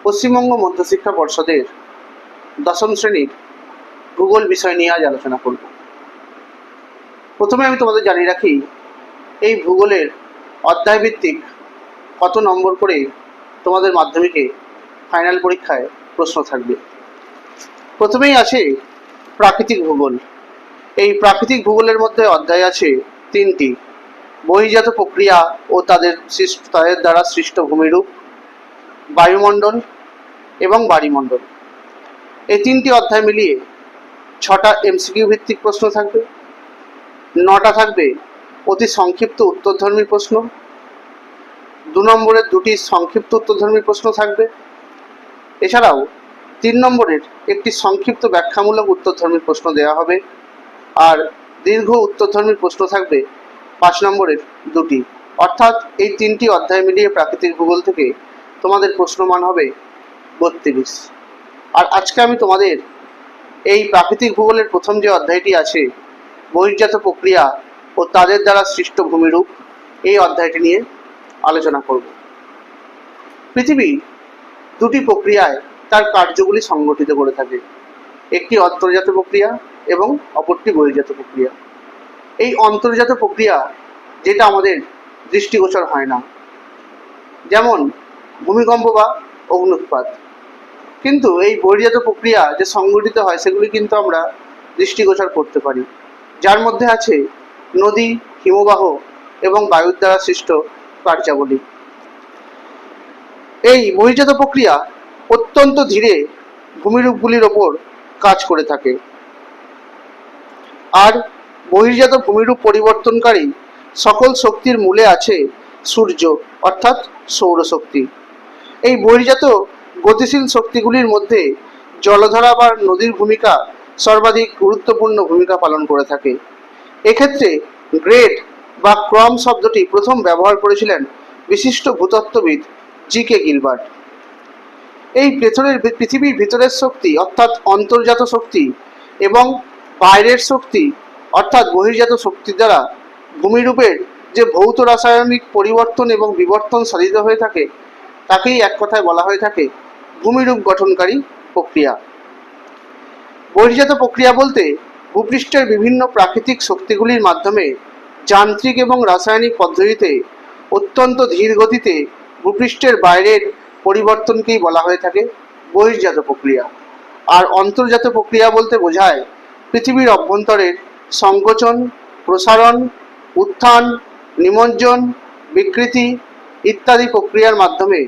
পশ্চিমবঙ্গ মধ্যশিক্ষা পর্ষদের দশম শ্রেণীর ভূগোল বিষয় নিয়ে আজ আলোচনা করব। প্রথমে আমি তোমাদের জানিয়ে রাখি, এই ভূগোলের অধ্যায়ভিত্তিক কত নম্বর করে তোমাদের মাধ্যমিকে ফাইনাল পরীক্ষায় প্রশ্ন থাকবে। প্রথমেই আছে প্রাকৃতিক ভূগোল। এই প্রাকৃতিক ভূগোলের মধ্যে অধ্যায় আছে তিনটি: বহির্জাত প্রক্রিয়া ও তাদের দ্বারা সৃষ্ট ভূমিরূপ, বায়ুমণ্ডল এবং বাড়িমণ্ডল। এই তিনটি অধ্যায় মিলিয়ে 6টা এমসিকিউ ভিত্তিক প্রশ্ন থাকবে, 9টা থাকবে অতি সংক্ষিপ্ত উত্তরধর্মী প্রশ্ন, 2 নম্বরের 2টি সংক্ষিপ্ত উত্তরধর্মী প্রশ্ন থাকবে। এছাড়াও 3 নম্বরের একটি সংক্ষিপ্ত ব্যাখ্যামূলক উত্তরধর্মী প্রশ্ন দেওয়া হবে, আর দীর্ঘ উত্তরধর্মী প্রশ্ন থাকবে 5 নম্বরের 2টি। অর্থাৎ এই 3টি অধ্যায় মিলিয়ে প্রাকৃতিক ভূগোল থেকে তোমাদের প্রশ্নমান হবে 32। আর আজকে আমি তোমাদের এই প্রাকৃতিক ভূগোলের প্রথম যে অধ্যায়টি আছে, বহির্জাত প্রক্রিয়া ও তাদের দ্বারা সৃষ্ট ভূমিরূপ, এই অধ্যায়টি নিয়ে আলোচনা করব। পৃথিবী 2টি প্রক্রিয়ায় তার কার্যগুলি সংগঠিত করে থাকে। একটি অন্তর্জাত প্রক্রিয়া এবং অপরটি বহির্জাত প্রক্রিয়া। এই অন্তর্জাত প্রক্রিয়া যেটা আমাদের দৃষ্টিগোচর হয় না, যেমন ভূমিকম্প বা অগ্ন্যুৎপাত, কিন্তু এই বহির্জাত প্রক্রিয়া যে সংগঠিত হয় সেগুলি কিন্তু আমরা দৃষ্টিগোচর করতে পারি, যার মধ্যে আছে নদী, হিমবাহ এবং বায়ুর দ্বারা সৃষ্ট কার্যাবলী। এই বহির্জাত প্রক্রিয়া অত্যন্ত ধীরে ভূমিরূপগুলির ওপর কাজ করে থাকে। আর বহির্জাত ভূমিরূপ পরিবর্তনকারী সকল শক্তির মূলে আছে সূর্য, অর্থাৎ সৌরশক্তি। এই বহির্জাত গতিশীল শক্তিগুলির মধ্যে জলধারা বা নদীর ভূমিকা সর্বাধিক গুরুত্বপূর্ণ ভূমিকা পালন করে থাকে। এক্ষেত্রে গ্রেড বা ক্রম শব্দটি প্রথম ব্যবহার করেছিলেন বিশিষ্ট ভূতত্ত্ববিদ জি.কে. গিলবার্ট। এই পৃথিবীর ভিতরের শক্তি অর্থাৎ অন্তর্জাত শক্তি এবং বাইরের শক্তি অর্থাৎ বহির্জাত শক্তি দ্বারা ভূমিরূপের যে ভৌত রাসায়নিক পরিবর্তন এবং বিবর্তন সাধিত হয়ে থাকে, তাকেই এক কথায় বলা হয়ে থাকে ভূমিরূপ গঠনকারী প্রক্রিয়া। বহির্জাত প্রক্রিয়া বলতে ভূপৃষ্ঠের বিভিন্ন প্রাকৃতিক শক্তিগুলির মাধ্যমে যান্ত্রিক এবং রাসায়নিক পদ্ধতিতে অত্যন্ত ধীর গতিতে ভূপৃষ্ঠের বাইরের পরিবর্তনকেই বলা হয়ে থাকে বহির্জাত প্রক্রিয়া। আর অন্তর্জাত প্রক্রিয়া বলতে বোঝায় পৃথিবীর অভ্যন্তরের সংকোচন, প্রসারণ, উত্থান, নিমজ্জন, বিকৃতি ইত্যাদি প্রক্রিয়ার মাধ্যমে